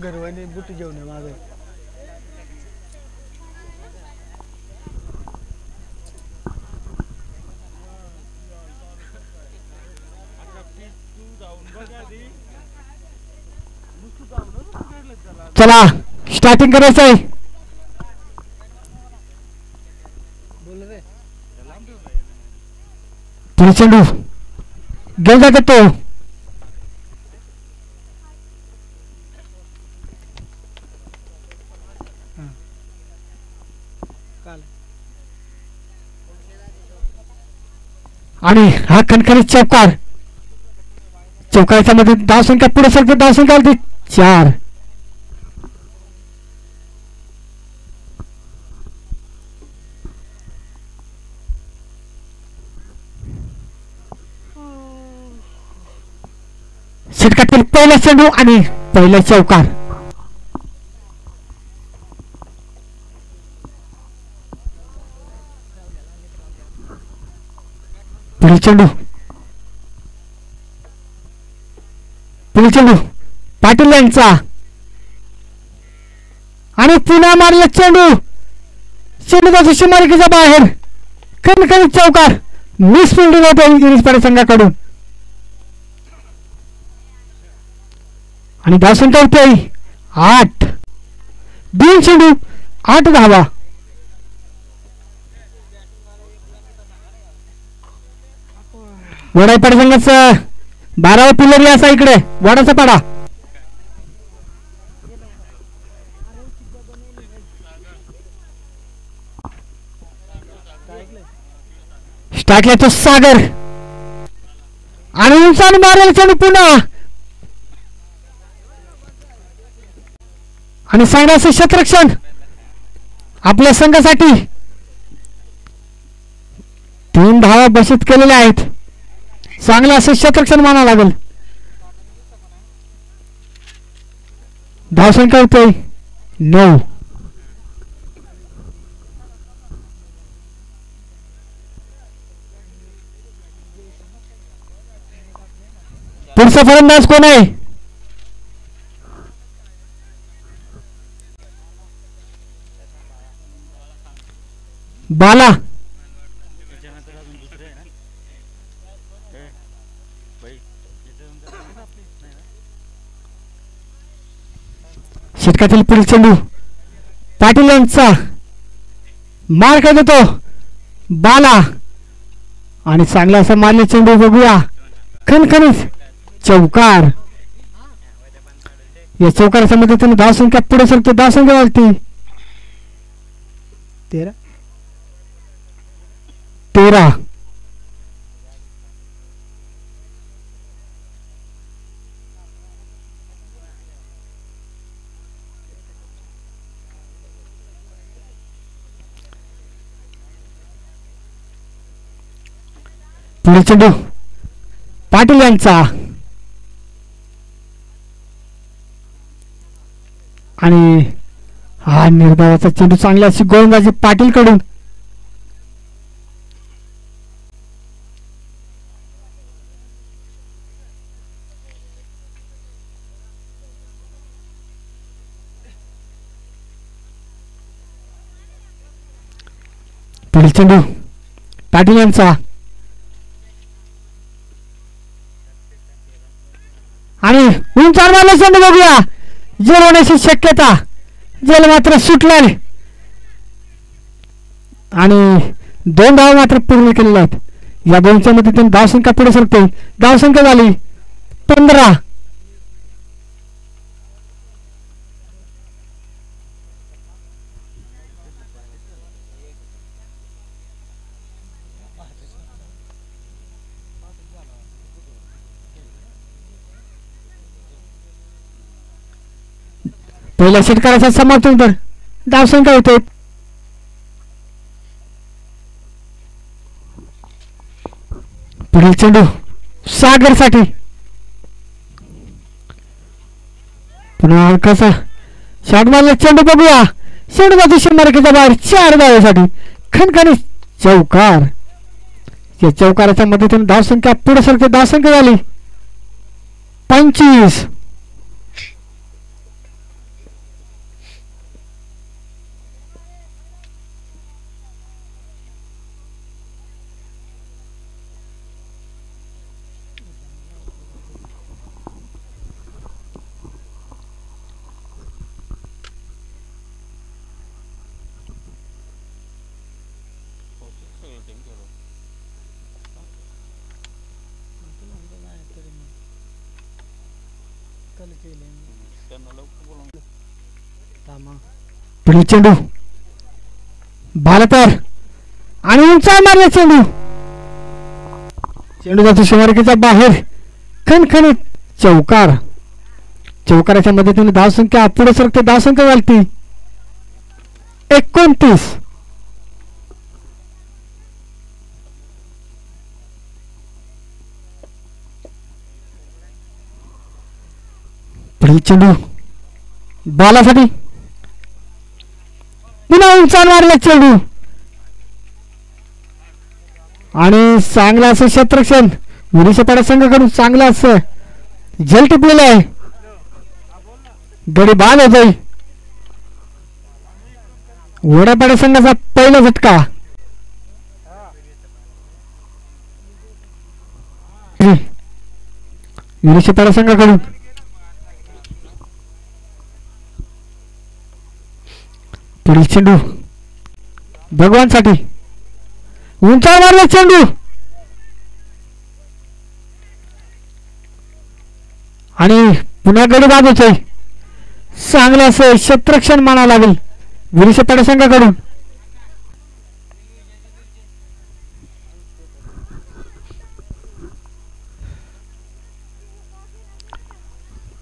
गरवाने boot जेवण माझं चला स्टार्टिंग करायचं आहे. बोल रे पुढे चेंडू गेला जातो तो. काल आणि हा खणखणीत चौकार. चौकाराच्या मध्ये धावसंख्या पुढे सरते. धावसंख्या आली 4. षटकातील पहिला चेंडू आणि पहिला चौकार. पुढील चेंडू पाटील यांचा आणि पुन्हा मारला चेंडू. चेंडूचा सीमारेषेच्या बाहेर. खणखणीत चौकार. मिस फिल्डिंग होते इनिस संघाकडून आणि धावसंख्या होते 8. 2 चेंडू 8 धावा. वडाईपाडा संघाचं 12वा पिलर असा इकडे वडाचा पाडा. स्टार्टला तो सागर आणि उंचाने मारलेला चेंडू पुन्हा आणि चांगलं असं क्षेत्ररक्षण आपल्या संघासाठी. 3 धावा बशीत केलेल्या आहेत. चांगलं असं क्षेत्ररक्षण मानावं लागेल. धावसंख्या होते 9. पुढचा फलंदाज कोण आहे? बाला. षटकातील पुढील चेंडू पाटील यांचा मार काय देतो बाला आणि चांगला असा मारले चेंडू बघूया. खणखणीत चौकार. या चौकाराच्या मदतीने धावसंख्या पुढे सरते. धावसंख्या वाढते 13. पुढे चेंडू पाटील यांचा आणि हा निर्धावाचा चेंडू चांगला अशी गोलंदाजी पाटील कडून. पुढील चेंडू पाटील यांचा आणि उंचावर मारला चेंडू बघूया. जेल होण्याची शक्यता. जेल मात्र सुटला आणि 2 धावा मात्र पूर्ण केलेल्या आहेत. या 2च्या मध्ये धावसंख्या पुढे सरते. धावसंख्या झाली 15. पहिल्या षटकाराचा समाप्त तर धावसंख्या होते पुढील चेंडू सागर साठी. पुन्हा कसा शॉट मारला चेंडू बघूया. चेंडू बाजू सीमारेषेच्या बाहेर 4 धावेसाठी. खणखणीत चौकार. या चौकाराच्या मदतीने धावसंख्या पुढे सरते. धावसंख्या झाली 25. पुढील चेंडू भारतर आणि उंचाळ मारला चेंडू. चेंडू जातो सीमारेषेच्या बाहेर. खणखणीत चौकार. चौकाराच्या मदतीने धावसंख्या पुढे सरकते. धावसंख्या वाढती 29. पुढील चेंडू बॉलासाठी पुन्हा उंचावर मारला चेंडू आणि चांगला असं क्षेत्ररक्षण विरुषपाडा संघाकडून. चांगला असं झेल टिपलेलं आहे. गडी बाद होतोय. वडापाडा संघाचा पहिला झटका. विरुषपाडा संघाकडून पुढील चेंडू भगवानसाठी उंचावर मारला चेंडू आणि पुन्हा गडी बाद होतोय. चांगलं असं क्षेत्ररक्षण मानावं लागेल विरुषपाडा संघाकडून.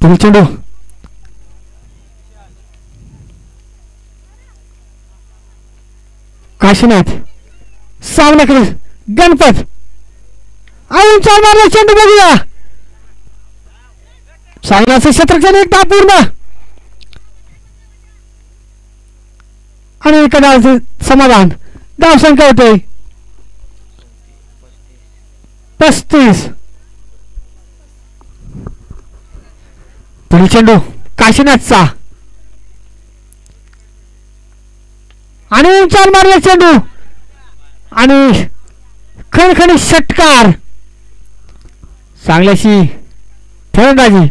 पुढील चेंडू काशीनाथ सामनाकडे गणपत उंचावर मारला चेंडू. बघूया चांगलं असं क्षेत्ररक्षण एकदा पूर्ण आणि एखादा समाधान. धावसंख्या होते 35. पुढील चेंडू काशीनाथचा आणि उंचावर मारला चेंडू आणि खणखणीत षटकार. चांगल्याशी फलंदाजी.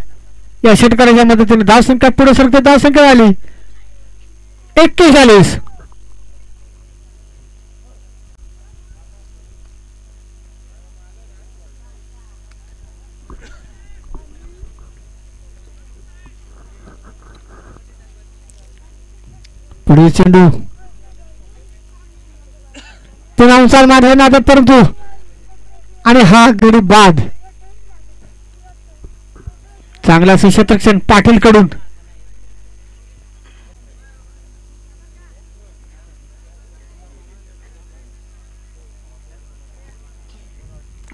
या षटकाराच्या मदतीने धावसंख्या पुढे सरकते. धावसंख्या झाली 41. पुढील चेंडू पुन्हा उंचावर मारला नादा परंतु आणि हा गडी बाद. चांगला क्षेत्ररक्षण पाटील कडून.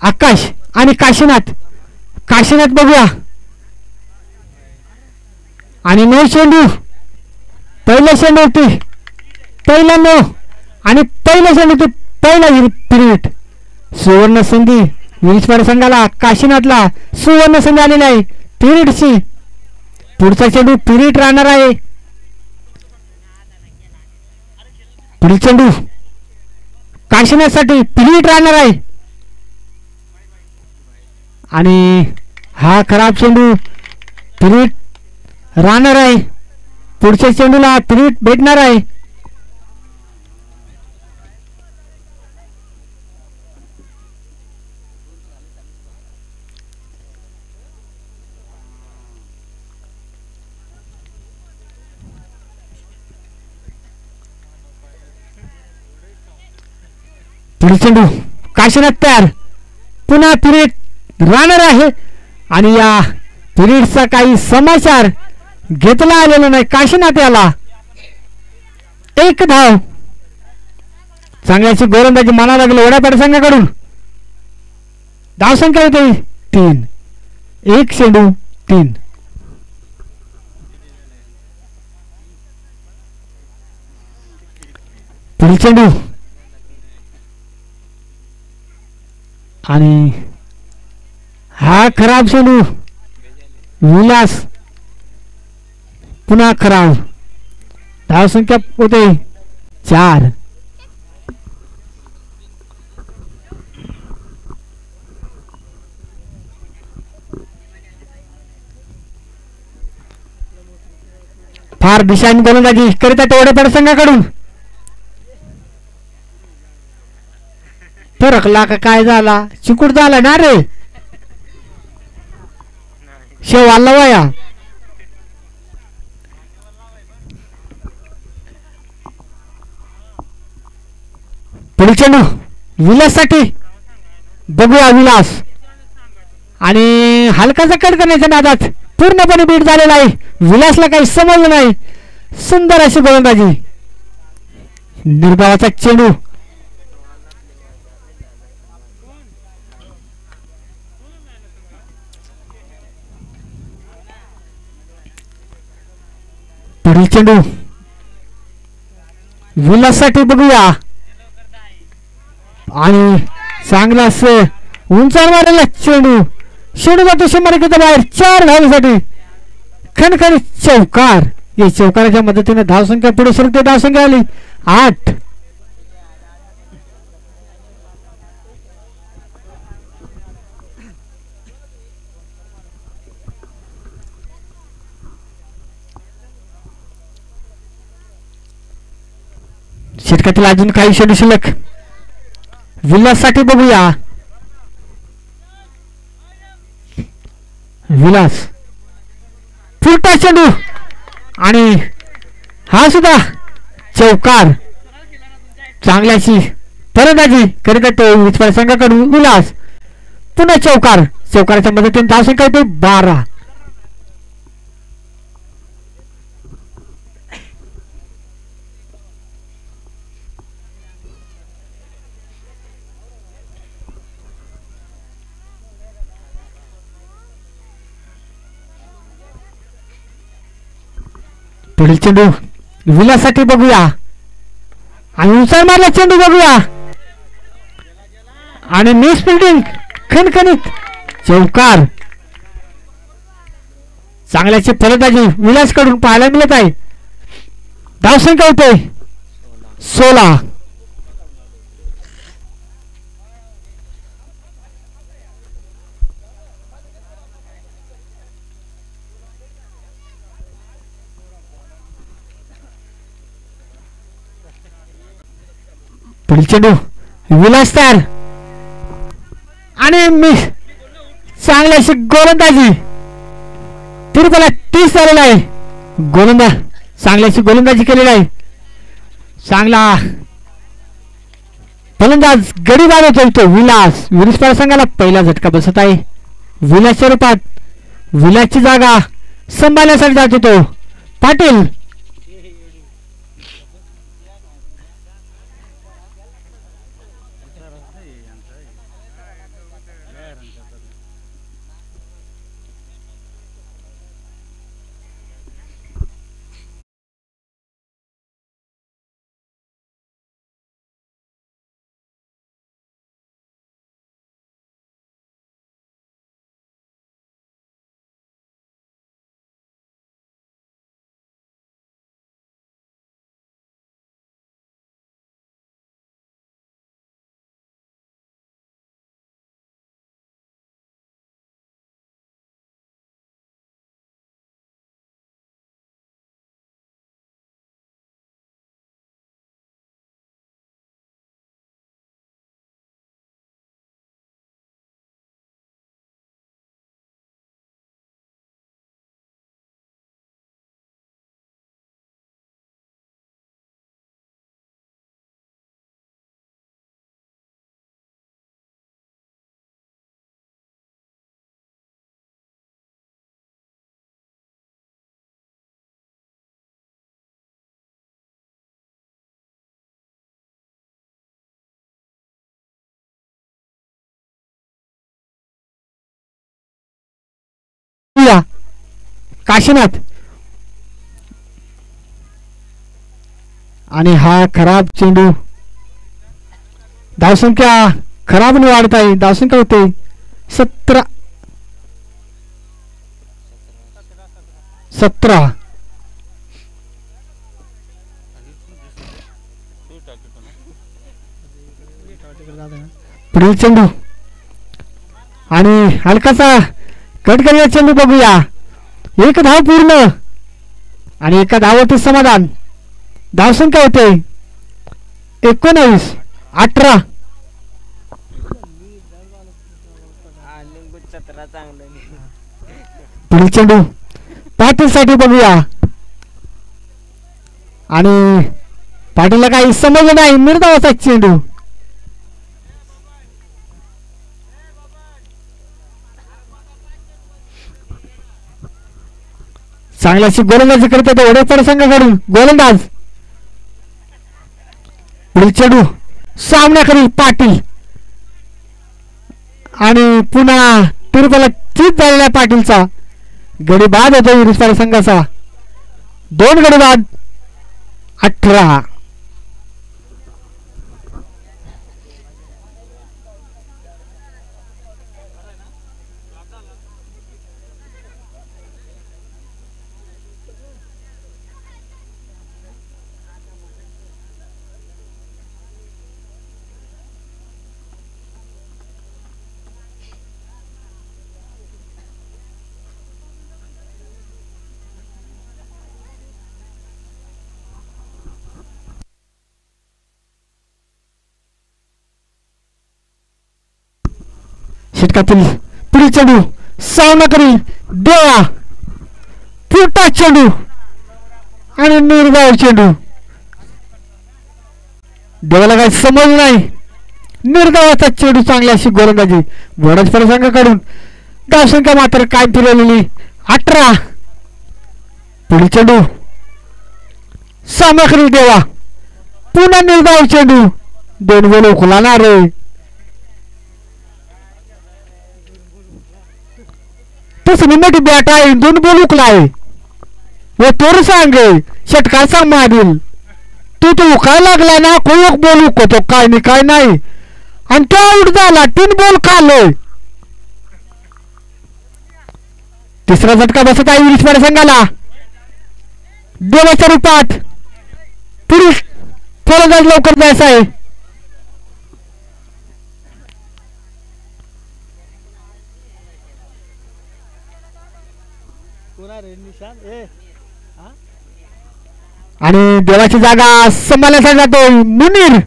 आकाश आणि काशीनाथ. काशीनाथ बघूया आणि 9 चेंडू. पहिला चेंडू होती पहिला 9 आणि पहिला चेंडू होती पहिला पिरियड. सुवर्ण संधी विरुषपाडा संघाला. काशीनाथला सुवर्ण संधी आलेला आहे पिरियडची. पुढचा चेंडू पिरियड राहणार आहे. पुढील चेंडू काशीनाथसाठी पिरियड राहणार आहे आणि हा खराब चेंडू पिरियड राहणार आहे. पुढच्या चेंडूला पिरियड भेटणार आहे. पुढील चेंडू काशीनाथ तयार. पुन्हा पिरियड राहणार आहे आणि या पिरियडचा काही समाचार घेतला आलेला नाही. काशीनाथ याला 1 धाव. चांगल्याची गोलंदाजी मानावं लागली वडापाडा संघाकडून. धावसंख्या होती 3. 1 चेंडू 3. पुढील चेंडू आणि हा खराब चेंडू विलास पुन्हा खराब. धावसंख्या होते 4. फार दिशाने गोलंदाजी करीत वडापाडा संघाकडून. फरकला का काय झाला. चिकूट झाला ना रे. शेव आला वया पुढील चेंडू विलाससाठी बघूया विलास आणि हलकाचा कट करण्याच्या नादात पूर्णपणे बीट झालेला आहे विलासला काही समजलं नाही सुंदर अशी गोलंदाजी निर्धावाचा चेंडू पुढील चेंडू विलाससाठी बघूया आणि चांगला उंचावर मारलेला चेंडू चेंडू जातो 100 बाहेर 4 धावसाठी खणखणीत चौकार या चौकाराच्या मदतीने धावसंख्या पुढे सरकते धावसंख्या आली 8 षटकातील अजून काही चेंडू शिल्लक विलाससाठी बघूया विलास फुटा चेंडू आणि हा सुद्धा चौकार चांगल्याची फलंदाजी करीत आहे संघाकडून विलास पुन्हा चौकाराच्या मदतीने धावसंख्या येते 12 पुढील चेंडू विलाससाठी बघूया आणि उचल मारला चेंडू बघूया आणि मिस फिल्डिंग खणखणीत चौकार चांगल्याची फलंदाजी विलास कडून पाहायला मिळत आहे धावसंख्या होते 16 पुढील चेंडू विलास तयार आणि मी चांगल्याशी गोलंदाजी तिरपला 30 झालेला आहे चांगल्याशी गोलंदाजी केलेली आहे चांगला फलंदाज गडी बांधत होतो विलास संघाला पहिला झटका बसत आहे विलासच्या रूपात विलासची जागा संभाळण्यासाठी जात होतो पाटील काशीनाथ आणि हा खराब चेंडू धावसंख्या खराब वाढत आहे धावसंख्या होते 17 पुढील चेंडू आणि हलकाचा कट करण्याचा चेंडू बघूया एक धाव पूर्ण आणि एका धावाचे समाधान धावसंख्या होते 19 18 पुढील चेंडू पाटील साठी बघूया आणि पाटीलला काही समजलं नाही निर्धावाचा चेंडू चांगल्याशी गोलंदाजी करतात वडोदरा संघाकडून गोलंदाज पुढील चेंडू सामन्याकडील पाटील आणि पुन्हा तिरुपतीला चीत झालेल्या पाटीलचा गडी बाद होतो वडोदरा संघाचा 2 गडी बाद 18. षटकातील पुढील चेंडू सामना करील देवा फुटा चेंडू आणि निर्धाव चेंडू देवाला काही समज नाही निर्धावाचा चेंडू चांगली अशी गोलंदाजी वडोदरा संघाकडून धावसंख्या मात्र काय फिरवलेली 18. पुढील चेंडू सामना करील देवा पुन्हा निर्धाव चेंडू 2 गोल उकलाणार तसं मोठी बॅट आहे 2 बॉल उकलाय व तोर सांग षटकार सांग मारील तू तो उकायला लागला ना कोण एक बॉल उकतो काय नाही काय नाही आणि तो आउट झाला 3 बॉल खाल्लोय. तिसरा झटका बसत आहे वडोदरा संघाला देवाच्या रूपात पुढील फलंदाज लवकर जायचं आहे. आणि देवाची जागा सांभाळण्यासाठी जातो मुनीर.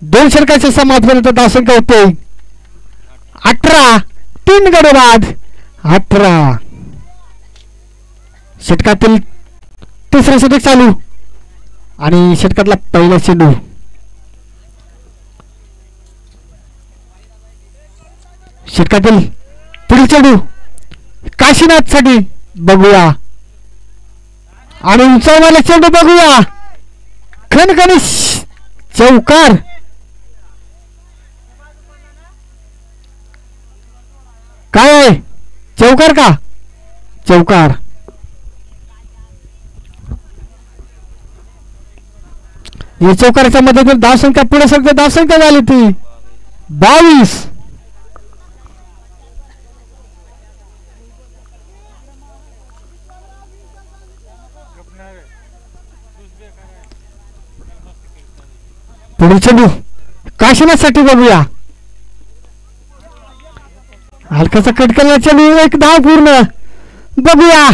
दोन षटकाच्या समाप्तीपर्यंत धावसंख्या होते 18. 3 गडी बाद 18. षटकातील तिसरा षटक चालू आणि षटकातला पहिला चेंडू षटकातील पुढील चेंडू काशीनाथ साठी बघूया आणि उंचावलेला चेंडू बघूया खणखणी चौकार काय चौकार का चौकार या चौकाराच्या मदतीने धावसंख्या पुढे सरते धावसंख्या झाली ती 22. पुढील चेंडू काशीनाथसाठी बघूया हलकाचा कट केलेला चेंडू 1 धाव पूर्ण बघूया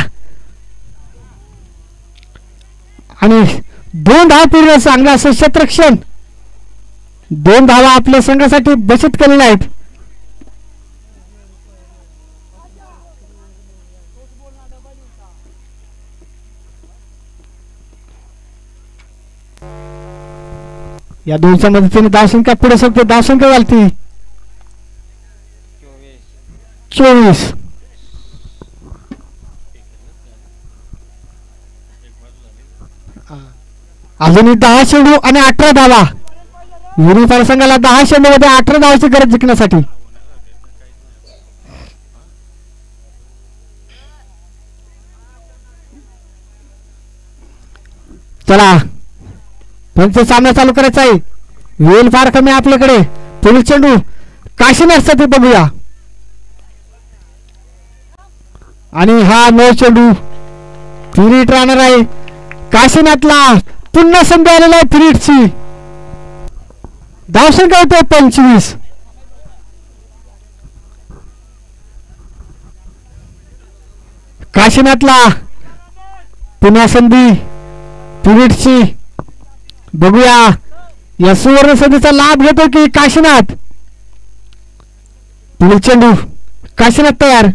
आणि 2 धाव पूर्ण चांगला असं क्षेत्ररक्षण 2 धावा आपल्या संघासाठी बचत केलेल्या आहेत. या दोनच्या मदतीने धावसंख्या पुढे सरते धावसंख्या झाली 24. अजूनही 10 चेंडू आणि 18 धावा वडोदरा संघाला 10 चेंडू मध्ये 18 धावाची गरज जिंकण्यासाठी. चला त्यांचा सामना चालू करायचा आहे वेळ फार कमी आपल्याकडे. पुढील चेंडू काशीनाथसाठी बघूया आणि हा 9 चेंडू फिरीट राहणार आहे काशीनाथला पुन्हा संधी आलेला आहे फिरीटची धावसंख्या होते 25. काशीनाथला पुन्हा संधी फिरीटची बघूया या सुवर्ण संधीचा लाभ घेतो की काशीनाथ. पुढील चेंडू काशीनाथ तयार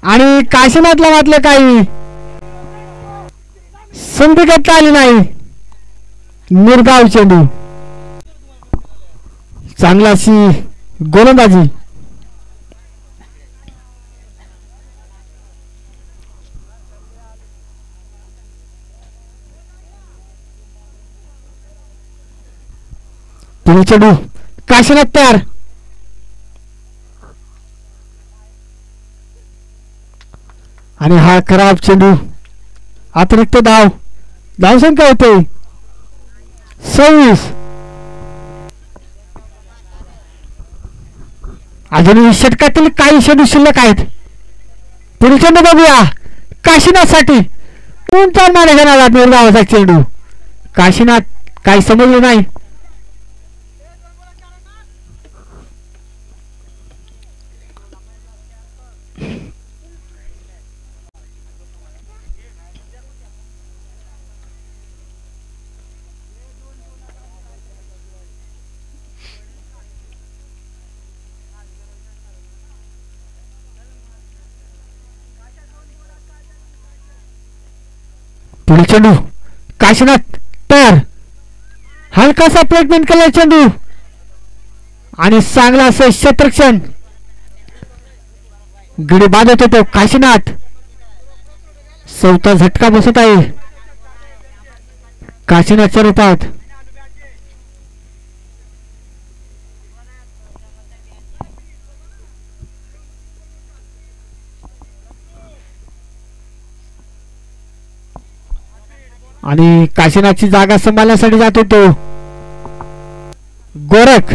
आणि काशीनाथला मात्र काही संधी घेता आली नाही निर्धाव चेंडू. चांगला अशी गोलंदाजी. पुढे चेंडू काशीनाथ तयार. आणि हा खराब चेंडू. अतिरिक्त धाव. धावसंख्या होते 26. अजूनही षटकातील काही चेंडू शिल्लक आहेत. पुढील चेंडू बघूया काशीनाथसाठी. कोणता मारे घेणारा निर्धावाचा चेंडू. काशीनाथ काही समजलं नाही. पुढील चेंडू काशीनाथ तयार. हलकासा प्लेसमेंट केला चेंडू आणि चांगला असं क्षेत्ररक्षण. गडी बांधत होतो काशीनाथ. चौथा झटका बसत आहे काशीनाथच्या रूपात. आणि काशीनाथची जागा सांभाळण्यासाठी जातो तो गोरख.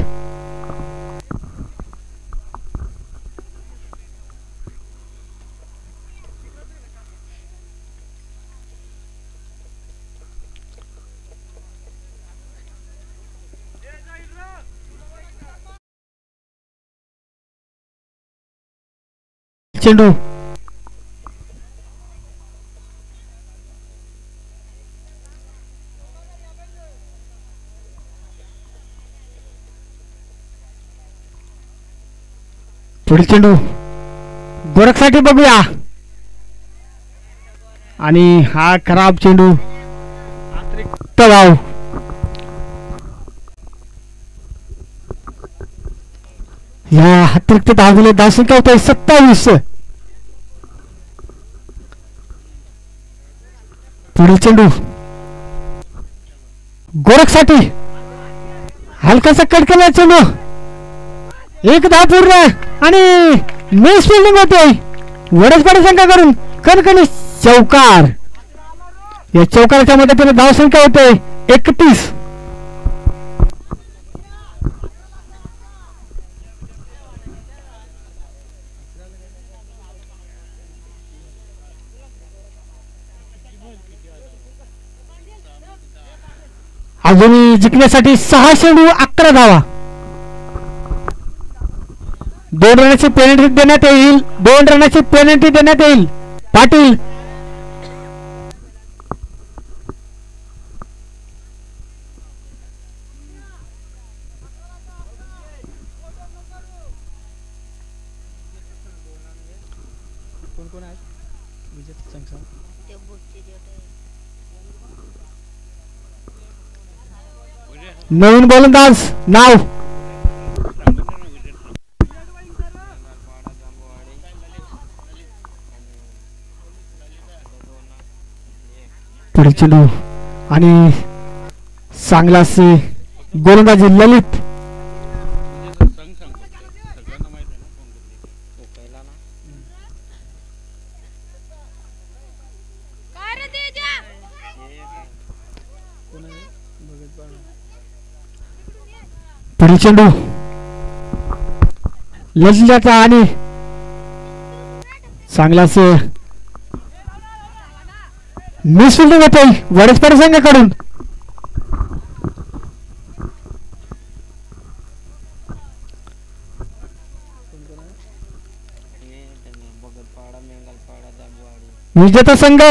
चेंडू पुढील चेंडू गोरखसाठी बघूया. आणि हा खराब चेंडू. अतिरिक्त धाव. या अतिरिक्त धाव दिले. धावसंख्या होत आहे 27. पुढील चेंडू गोरखसाठी. हलकासा कट केला चेंडू. एक धाव पूर्ण आणि मिस फिल्डिंग होते वडसपाडी संघाकडून. कणकणी चौकार. या चौकाराच्या मदतीने धावसंख्या होते 31. अजूनही जिंकण्यासाठी 6 चेंडू 11 धावा. 2 रनाची पेनल्टी देण्यात येईल. 2 रनाची पेनल्टी देण्यात येईल. पाटील कोण कोण आहेत विजेते संघ? नवीन गोलंदाज नाव पुढे चेंडू आणि चांगला असे गोलंदाजी ललित. पुढे चेंडू ललिताचा आणि चांगला असे मिस फिल्डिंग होते वडसपाडी संघाकडून. विजेता संघ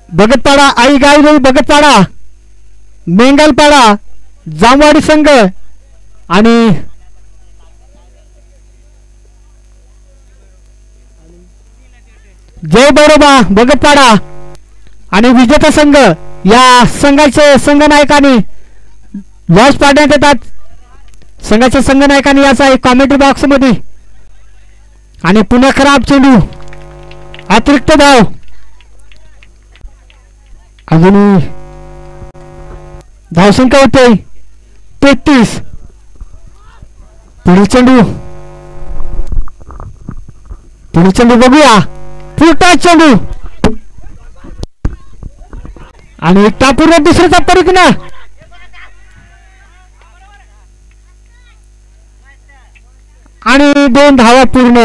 भगतपाडा आई गायबाई भगतपाडा, मेंगलपाडा जामवाडी संघ आणि जय बरोबा भगतपाडा आणि विजेता संघ या संघाचे संघनायकाने लॉस पाडण्यात येतात. संघाच्या संघनायकाने याचा एक कॉमेंट्री बॉक्स मध्ये. आणि पुन्हा खराब चेंडू, अतिरिक्त धाव. अजूनही धावसंख्या होते 33. पुढील चेंडू बघूया. फुलटा चेंडू आणि एक टापूर दुसऱ्याचा परिघ आणि 2 धावा पूर्ण.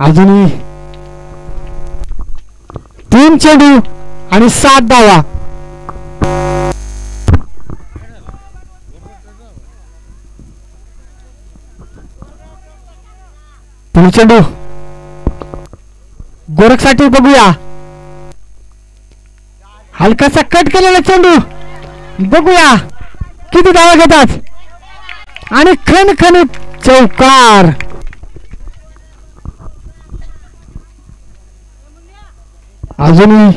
अजूनही 3 चेंडू आणि 7 धावा. पुढील चेंडू गोरखसाठी बघूया. हलकासा कट केलेला चेंडू बघूया किती धावा घेतात. आणि खणखणीत चौकार. अजूनही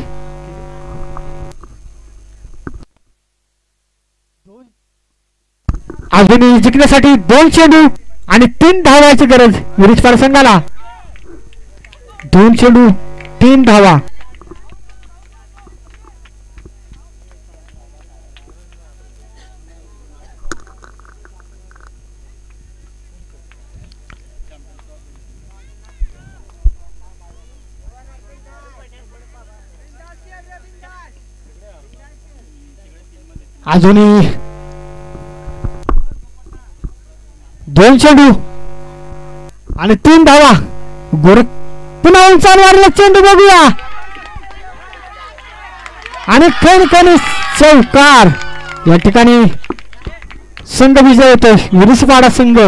जिंकण्यासाठी 2 चेंडू आणि 3 धावाची गरज विरिचपाडा संघाला. 2 चेंडू 3 धावा. अजूनही 2 चेंडू आणि 3 धावा. गोरख पुन्हा उंचावरला चेंडू बघूया आणि खणखणी चौकार. या ठिकाणी संघ विजय होतो विरिचपाडा संघ.